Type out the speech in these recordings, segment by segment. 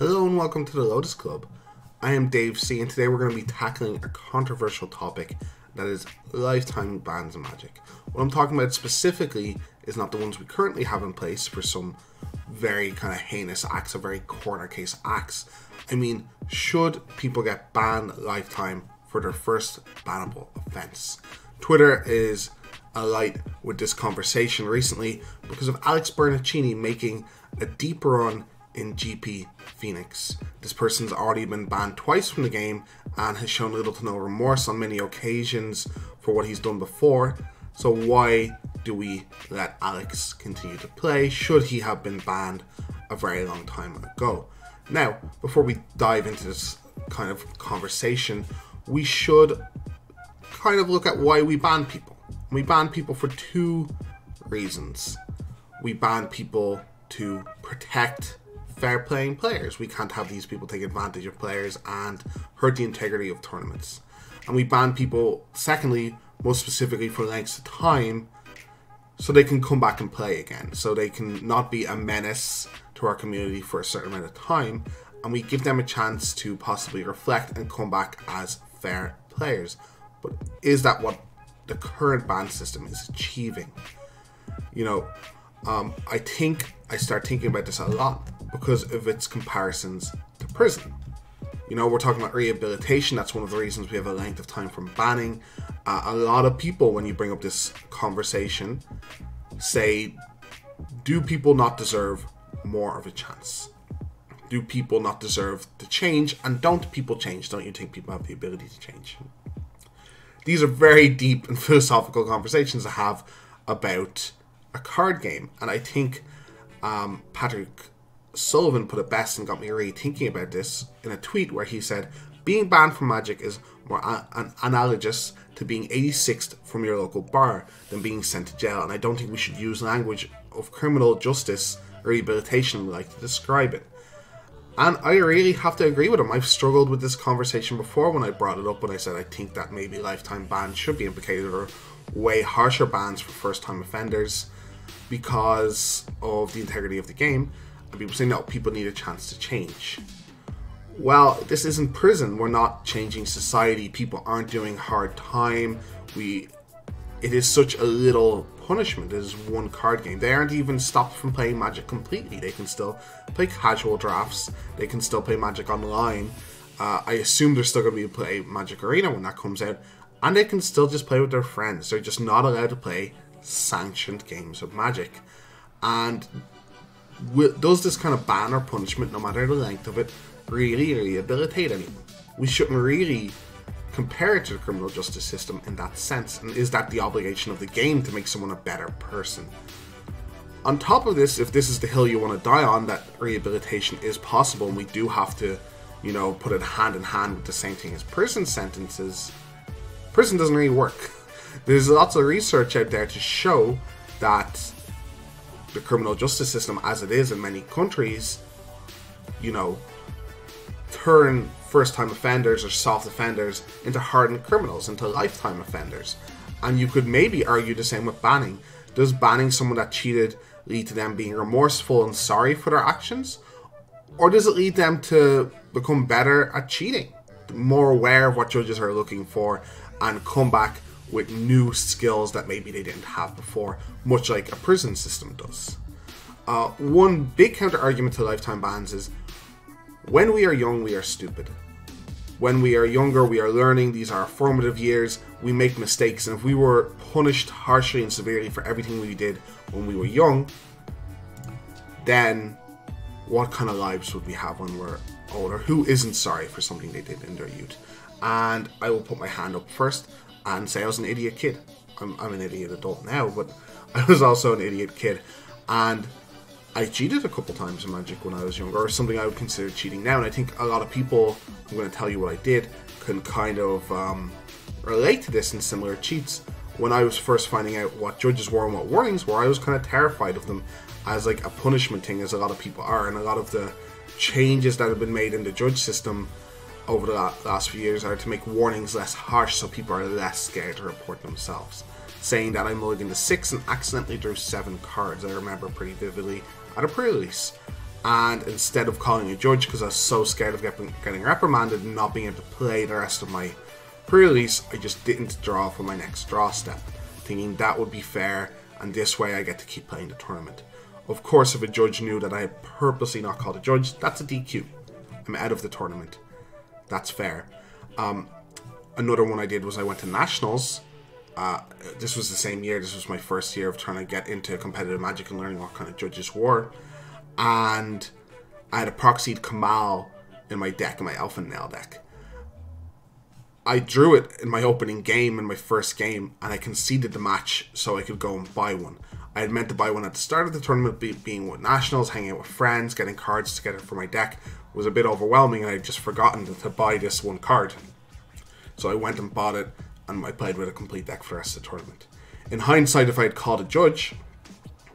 Hello and welcome to the Lotus Club. I am Dave C, and today we're going to be tackling a controversial topic that is lifetime bans in Magic. What I'm talking about specifically is not the ones we currently have in place for some very kind of heinous acts, or very corner case acts. I mean, should people get banned lifetime for their first bannable offense? Twitter is alight with this conversation recently because of Alex Bernacchini making a deep run in GP Phoenix. This person's already been banned twice from the game and has shown little to no remorse on many occasions for what he's done before. So why do we let Alex continue to play? Should he have been banned a very long time ago? Now, before we dive into this kind of conversation, we should kind of look at why we ban people. We ban people for two reasons. We ban people to protect fair playing players. We can't have these people take advantage of players and hurt the integrity of tournaments. And we ban people, secondly, most specifically for lengths of time, so they can come back and play again. So they can not be a menace to our community for a certain amount of time, and we give them a chance to possibly reflect and come back as fair players. But is that what the current ban system is achieving? You know, I think I start thinking about this a lot because of its comparisons to prison. You know, we're talking about rehabilitation. That's one of the reasons we have a length of time from banning. A lot of people, when you bring up this conversation, say, do people not deserve more of a chance? Do people not deserve to change? And don't people change? Don't you think people have the ability to change? These are very deep and philosophical conversations to have about a card game. And I think Patrick Sullivan put it best and got me really thinking about this in a tweet where he said, being banned from Magic is more analogous to being 86th from your local bar than being sent to jail. And I don't think we should use language of criminal justice or rehabilitation like to describe it. And I really have to agree with him. I've struggled with this conversation before when I brought it up, when I said I think that maybe lifetime bans should be implicated, or way harsher bans for first time offenders because of the integrity of the game. And people say, no, people need a chance to change. Well, this isn't prison. We're not changing society. People aren't doing hard time. It is such a little punishment. It is one card game. They aren't even stopped from playing Magic completely. They can still play casual drafts. They can still play Magic Online. I assume they're still going to be play Magic Arena when that comes out. And they can still just play with their friends. They're just not allowed to play sanctioned games of Magic. And does this kind of ban or punishment, no matter the length of it, really rehabilitate anyone? We shouldn't really compare it to the criminal justice system in that sense. And is that the obligation of the game to make someone a better person? On top of this, if this is the hill you want to die on, that rehabilitation is possible, and we do have to, you know, put it hand in hand with the same thing as prison sentences, prison doesn't really work. There's lots of research out there to show that the criminal justice system, as it is in many countries, you know, turn first-time offenders or soft offenders into hardened criminals, into lifetime offenders. And you could maybe argue the same with banning. Does banning someone that cheated lead to them being remorseful and sorry for their actions? Or does it lead them to become better at cheating, more aware of what judges are looking for, and come back with new skills that maybe they didn't have before, much like a prison system does? One big counter-argument to lifetime bans is, when we are young, we are stupid. When we are younger, we are learning. These are our formative years. We make mistakes, and if we were punished harshly and severely for everything we did when we were young, then what kind of lives would we have when we're older? Who isn't sorry for something they did in their youth? And I will put my hand up first and say I was an idiot kid. I'm an idiot adult now, but I was also an idiot kid. And I cheated a couple times in Magic when I was younger, or something I would consider cheating now. And I think a lot of people, I'm going to tell you what I did, can kind of relate to this in similar cheats. When I was first finding out what judges were and what warnings were, I was kind of terrified of them as like a punishment thing, as a lot of people are. And a lot of the changes that have been made in the judge system over the last few years are to make warnings less harsh, so people are less scared to report themselves. Saying that I mulliganed to 6 and accidentally drew 7 cards, I remember pretty vividly, at a pre-release. And instead of calling a judge, because I was so scared of getting reprimanded and not being able to play the rest of my pre-release, I just didn't draw for my next draw step, thinking that would be fair, and this way I get to keep playing the tournament. Of course, if a judge knew that I had purposely not called a judge, that's a DQ. I'm out of the tournament. That's fair. Another one I did was I went to Nationals. This was the same year. This was my first year of trying to get into competitive Magic and learning what kind of judges were. And I had a proxied Kamal in my deck, in my Elfin Nail deck. I drew it in my opening game, in my first game, and I conceded the match so I could go and buy one. I had meant to buy one at the start of the tournament, being with Nationals, hanging out with friends, getting cards together for my deck was a bit overwhelming, and I had just forgotten to buy this one card. So I went and bought it, and I played with a complete deck for the rest of the tournament. In hindsight, if I had called a judge,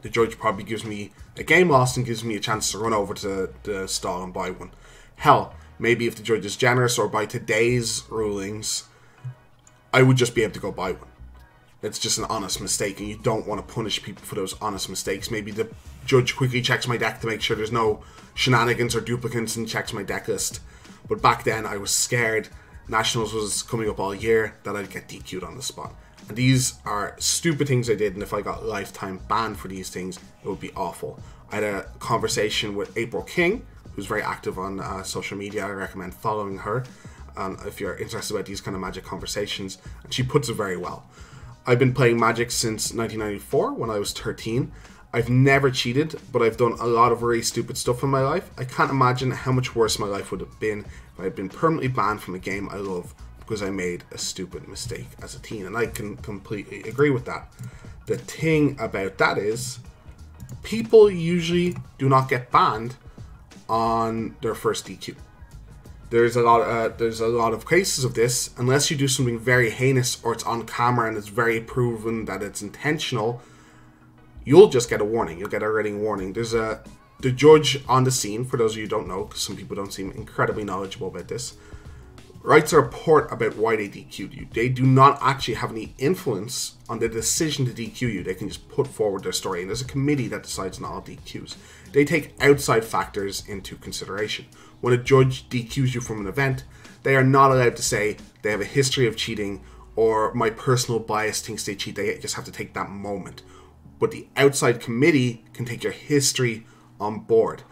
the judge probably gives me a game lost and gives me a chance to run over to the stall and buy one. Hell, maybe if the judge is generous, or by today's rulings, I would just be able to go buy one. It's just an honest mistake, and you don't want to punish people for those honest mistakes. Maybe the judge quickly checks my deck to make sure there's no shenanigans or duplicates and checks my deck list. But back then, I was scared. Nationals was coming up all year that I'd get DQ'd on the spot. And these are stupid things I did, and if I got lifetime banned for these things, it would be awful. I had a conversation with April King, who's very active on social media. I recommend following her if you're interested about these kind of Magic conversations, and she puts it very well. I've been playing Magic since 1994, when I was 13. I've never cheated, but I've done a lot of really stupid stuff in my life. I can't imagine how much worse my life would have been if I had been permanently banned from a game I love because I made a stupid mistake as a teen, and I can completely agree with that. The thing about that is, people usually do not get banned on their first DQ. There's a lot of cases of this. Unless you do something very heinous or it's on camera and it's very proven that it's intentional, you'll just get a warning. You'll get a written warning. There's the judge on the scene, for those of you who don't know, because some people don't seem incredibly knowledgeable about this, writes a report about why they DQ'd you. They do not actually have any influence on the decision to DQ you. They can just put forward their story, and there's a committee that decides on all DQs. They take outside factors into consideration. When a judge DQs you from an event, they are not allowed to say they have a history of cheating or my personal bias thinks they cheat. They just have to take that moment. But the outside committee can take your history on board.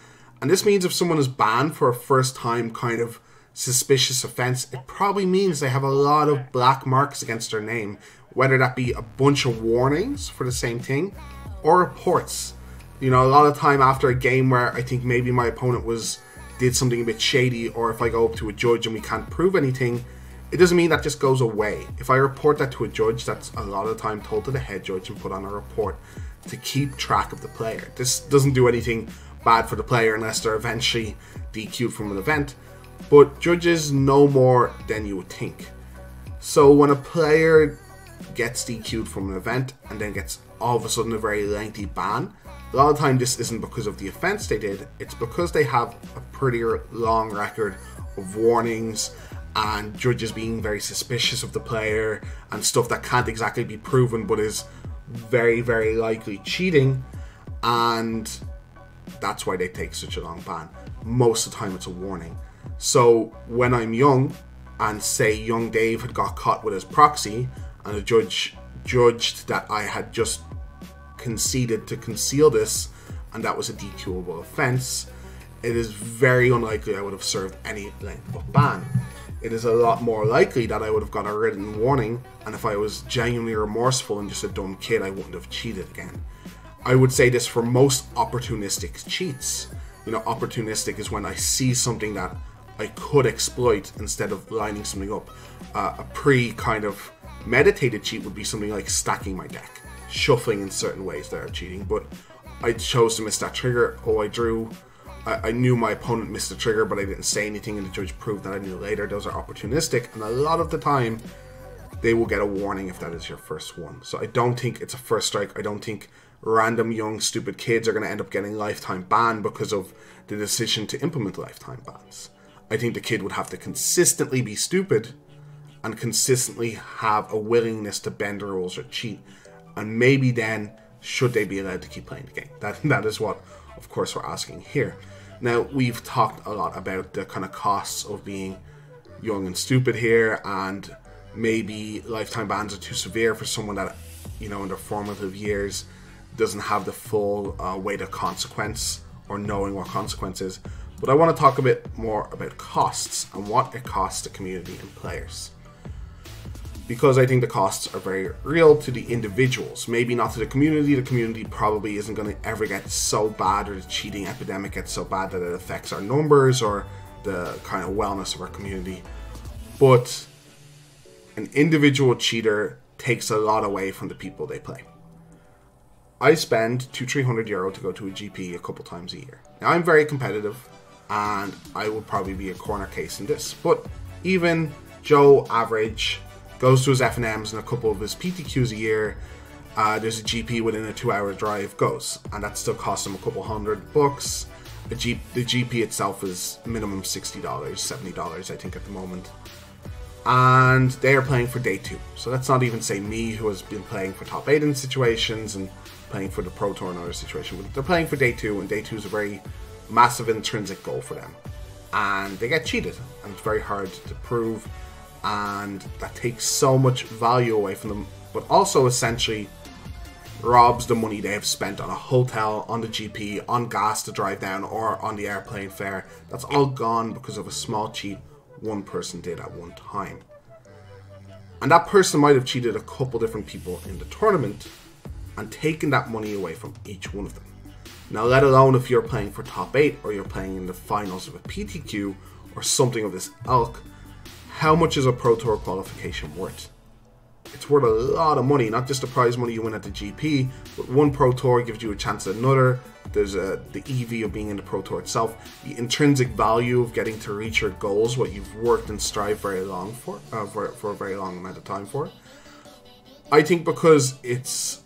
And this means if someone is banned for a first time kind of suspicious offense, it probably means they have a lot of black marks against their name, whether that be a bunch of warnings for the same thing or reports. You know, a lot of time after a game where I think maybe my opponent did something a bit shady, or if I go up to a judge and we can't prove anything, it doesn't mean that just goes away. If I report that to a judge, that's a lot of the time told to the head judge and put on a report to keep track of the player. This doesn't do anything bad for the player unless they're eventually DQ'd from an event, but judges know more than you would think. So when a player gets DQ'd from an event and then gets all of a sudden a very lengthy ban, a lot of the time this isn't because of the offense they did, it's because they have a pretty long record of warnings and judges being very suspicious of the player and stuff that can't exactly be proven but is very, very likely cheating, and that's why they take such a long ban. Most of the time it's a warning. So when I'm young, and say young Dave had got caught with his proxy, and a judge judged that I had just conceded to conceal this, and that was a DQable offense, it is very unlikely I would have served any length of ban. It is a lot more likely that I would have got a written warning, and if I was genuinely remorseful and just a dumb kid, I wouldn't have cheated again. I would say this for most opportunistic cheats. You know, opportunistic is when I see something that I could exploit instead of lining something up. A kind of meditated cheat would be something like stacking my deck, shuffling in certain ways that are cheating, but I chose to miss that trigger. I knew my opponent missed the trigger, but I didn't say anything, and the judge proved that I knew later. Those are opportunistic, and a lot of the time they will get a warning if that is your first one. So I don't think it's a first strike. I don't think random young stupid kids are going to end up getting lifetime ban because of the decision to implement lifetime bans. I think the kid would have to consistently be stupid and consistently have a willingness to bend the rules or cheat, and maybe then should they be allowed to keep playing the game. That is what, of course, we're asking here. Now, we've talked a lot about the kind of costs of being young and stupid here, and maybe lifetime bans are too severe for someone that, you know, in their formative years doesn't have the full weight of consequence or knowing what consequence is. But I want to talk a bit more about costs and what it costs the community and players, because I think the costs are very real to the individuals, maybe not to the community. The community probably isn't going to ever get so bad, or the cheating epidemic gets so bad that it affects our numbers or the kind of wellness of our community. But an individual cheater takes a lot away from the people they play. I spend €200-300 to go to a GP a couple times a year. Now, I'm very competitive, and I would probably be a corner case in this, but even Joe Average goes to his FNMs and a couple of his PTQs a year. There's a GP within a 2-hour drive goes, and that still costs him a couple $100. The GP itself is minimum $60, $70, I think, at the moment. And they are playing for day 2. So let's not even say me, who has been playing for top 8 in situations and playing for the Pro Tour and other situations. But they're playing for day 2, and day 2 is a very massive intrinsic goal for them. And they get cheated, and it's very hard to prove. And that takes so much value away from them, but also essentially robs the money they have spent on a hotel, on the GP, on gas to drive down, or on the airplane fare. That's all gone because of a small cheat one person did at one time. And that person might have cheated a couple different people in the tournament and taken that money away from each one of them. Now, let alone if you're playing for top 8 or you're playing in the finals of a PTQ or something of this ilk, how much is a Pro Tour qualification worth? It's worth a lot of money, not just the prize money you win at the GP, but one Pro Tour gives you a chance at another. There's the EV of being in the Pro Tour itself, the intrinsic value of getting to reach your goals, what you've worked and strived very long for a very long amount of time for. I think because it's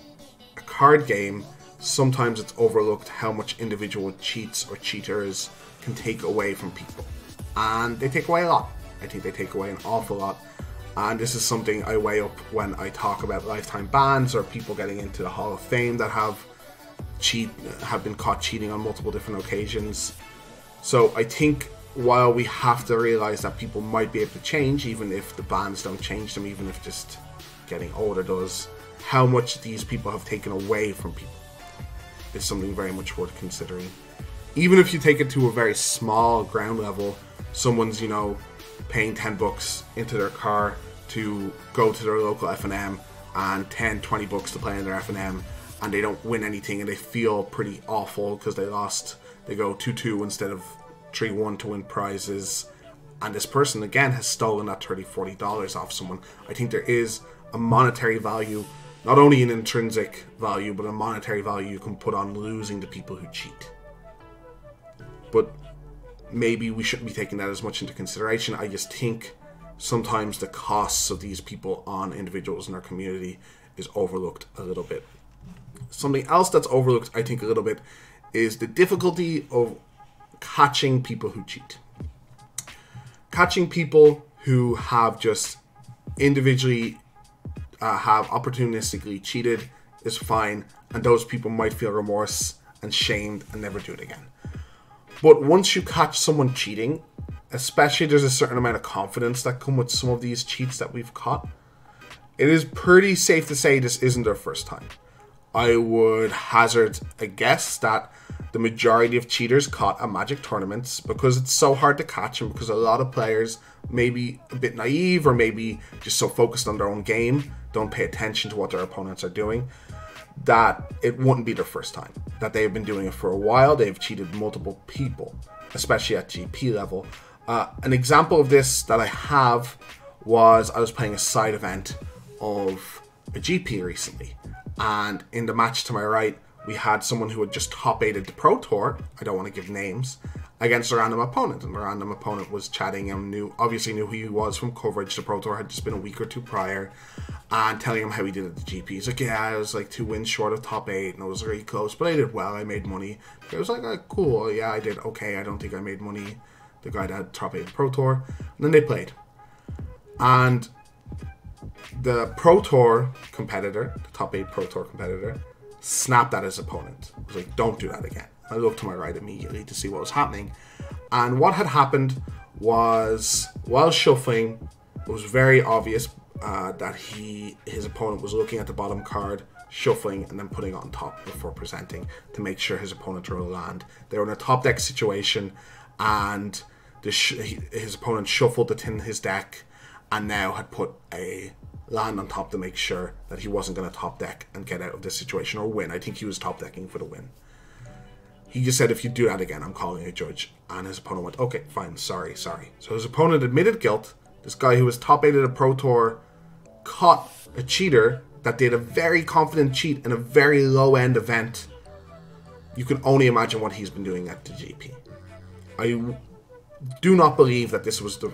a card game, sometimes it's overlooked how much individual cheats or cheaters can take away from people. And they take away a lot. I think they take away an awful lot, and this is something I weigh up when I talk about lifetime bans or people getting into the Hall of Fame that have been caught cheating on multiple different occasions. So I think while we have to realize that people might be able to change, even if the bans don't change them, even if just getting older does, how much these people have taken away from people is something very much worth considering. Even if you take it to a very small ground level, someone's, you know, paying $10 into their car to go to their local FNM and $10-20 to play in their FNM, and they don't win anything and they feel pretty awful because they lost. They go 2-2 instead of 3-1 to win prizes, and this person again has stolen that $30-40 off someone. I think there is a monetary value, not only an intrinsic value, but a monetary value you can put on losing to people who cheat. But maybe we shouldn't be taking that as much into consideration. I just think sometimes the costs of these people on individuals in our community is overlooked a little bit. Something else that's overlooked, I think, a little bit is the difficulty of catching people who cheat. Catching people who have just individually have opportunistically cheated is fine, and those people might feel remorse and shamed and never do it again. But once you catch someone cheating, especially there's a certain amount of confidence that come with some of these cheats that we've caught, it is pretty safe to say this isn't their first time. I would hazard a guess that the majority of cheaters caught at Magic tournaments, because it's so hard to catch them, because a lot of players may be a bit naive or maybe just so focused on their own game, don't pay attention to what their opponents are doing, that it wouldn't be their first time. That they've been doing it for a while. They've cheated multiple people, especially at GP level. An example of this that I have was I was playing a side event of a GP recently, and in the match to my right we had someone who had just top 8'd the Pro Tour, I don't want to give names, against a random opponent, and the random opponent was chatting him, obviously knew who he was from coverage. The Pro Tour had just been a week or two prior, and telling him how he did at the GP. He's like, yeah, I was like 2 wins short of top 8, and I was really close, but I did well, I made money. I was like, oh, cool, yeah, I did okay, I don't think I made money, the guy that had top 8 Pro Tour. And then they played, and the Pro Tour competitor, the top 8 Pro Tour competitor, snapped at his opponent. I was like, don't do that again. I looked to my right immediately to see what was happening. And what had happened was, while shuffling, it was very obvious that his opponent was looking at the bottom card, shuffling, and then putting it on top before presenting to make sure his opponent drew a land. They were in a top deck situation, and his opponent shuffled it in his deck and now had put a land on top to make sure that he wasn't going to top deck and get out of this situation or win. I think he was top decking for the win. He just said, if you do that again, I'm calling a judge. And his opponent went, okay, fine, sorry. So his opponent admitted guilt. This guy who was top 8 at a Pro Tour caught a cheater that did a very confident cheat in a very low-end event. You can only imagine what he's been doing at the GP. I do not believe that this was the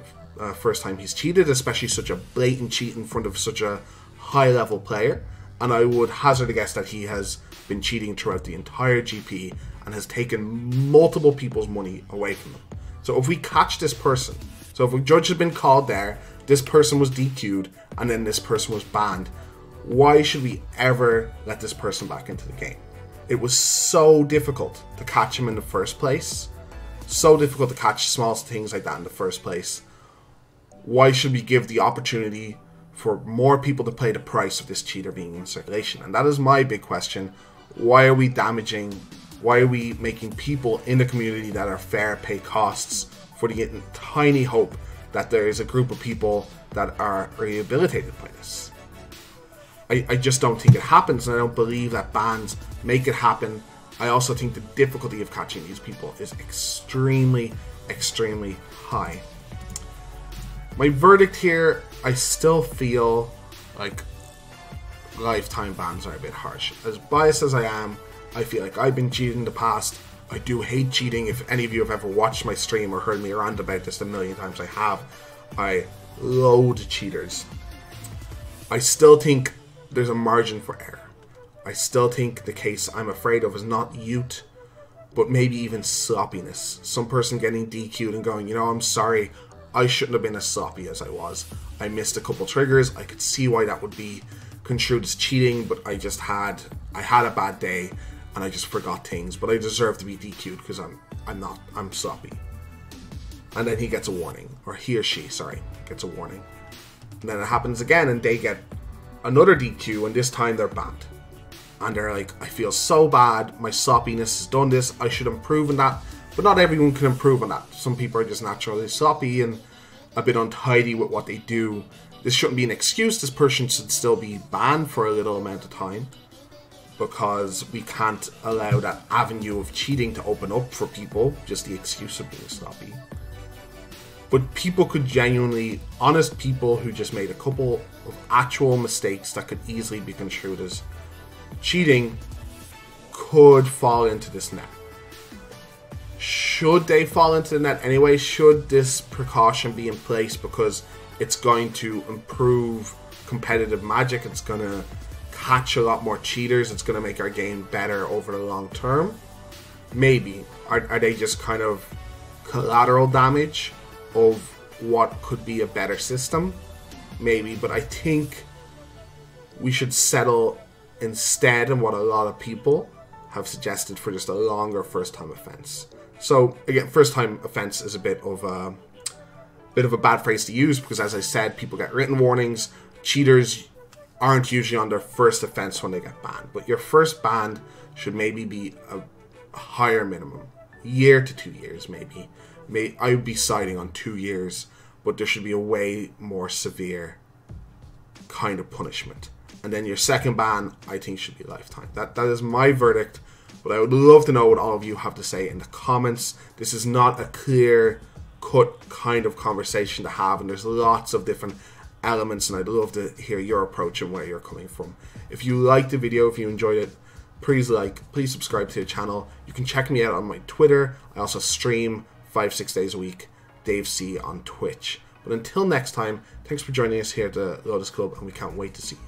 first time he's cheated, especially such a blatant cheat in front of such a high-level player. And I would hazard a guess that he has been cheating throughout the entire GP and has taken multiple people's money away from them. So if we catch this person, so if a judge has been called there, this person was DQ'd, and then this person was banned, why should we ever let this person back into the game? It was so difficult to catch him in the first place. So difficult to catch small things like that in the first place. Why should we give the opportunity for more people to pay the price of this cheater being in circulation? And that is my big question. Why are we making people in the community that are fair pay costs for the tiny hope that there is a group of people that are rehabilitated by this? I just don't think it happens, and I don't believe that bans make it happen. I also think the difficulty of catching these people is extremely, extremely high. My verdict here, I still feel like lifetime bans are a bit harsh. As biased as I am, I feel like I've been cheated in the past. I do hate cheating. If any of you have ever watched my stream or heard me rant about this a million times, I have. I loathe cheaters. I still think there's a margin for error. I still think the case I'm afraid of is not youth, but maybe even sloppiness. Some person getting DQ'd and going, you know, I'm sorry, I shouldn't have been as sloppy as I was. I missed a couple triggers. I could see why that would be construed as cheating, but I had a bad day and I just forgot things, but I deserve to be DQ'd because I'm sloppy. And then he gets a warning, or he or she, sorry, gets a warning. And then it happens again and they get another DQ, and this time they're banned. And they're like, I feel so bad, my sloppiness has done this, I should improve on that. But not everyone can improve on that. Some people are just naturally sloppy and a bit untidy with what they do. This shouldn't be an excuse. This person should still be banned for a little amount of time, because we can't allow that avenue of cheating to open up for people, just the excuse of being sloppy. But people could genuinely, honest people who just made a couple of actual mistakes that could easily be construed as cheating, could fall into this net. Should they fall into the net anyway? Should this precaution be in place because it's going to improve competitive Magic? It's going to catch a lot more cheaters. It's going to make our game better over the long term. Maybe. Are they just kind of collateral damage of what could be a better system? Maybe. But I think we should settle instead on what a lot of people have suggested for just a longer first-time offense. So again, first-time offense is a bit of a bad phrase to use because, as I said, people get written warnings. Cheaters aren't usually on their first offense when they get banned, but your first ban should maybe be a higher minimum, year to 2 years maybe. I would be siding on 2 years, but there should be a way more severe kind of punishment. And then your second ban, I think, should be lifetime. That is my verdict, but I would love to know what all of you have to say in the comments. This is not a clear-cut kind of conversation to have, and there's lots of different elements, and I'd love to hear your approach and where you're coming from. If you liked the video, if you enjoyed it, please subscribe to the channel. You can check me out on my Twitter. I also stream 5-6 days a week, Dave C on Twitch. But until next time, thanks for joining us here at the Lotus Club, and we can't wait to see you.